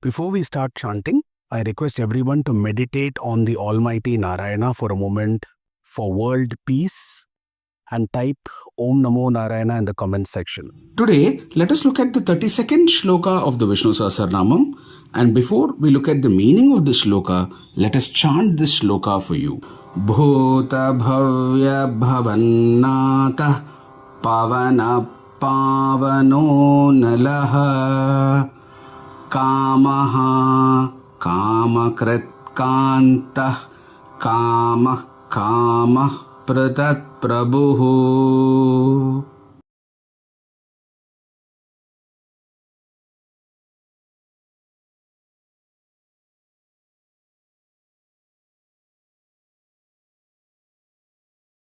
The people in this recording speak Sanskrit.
Before we start chanting, I request everyone to meditate on the Almighty Narayana for a moment for world peace and type Om Namo Narayana in the comment section. Today, let us look at the 32nd shloka of the Vishnu Sahasranamam. And before we look at the meaning of this shloka, let us chant this shloka for you. Bhuta bhavya bhavannata pavana pavano nalaha kamaha kamakrit kantah kamah kamah pratat prabhuhu.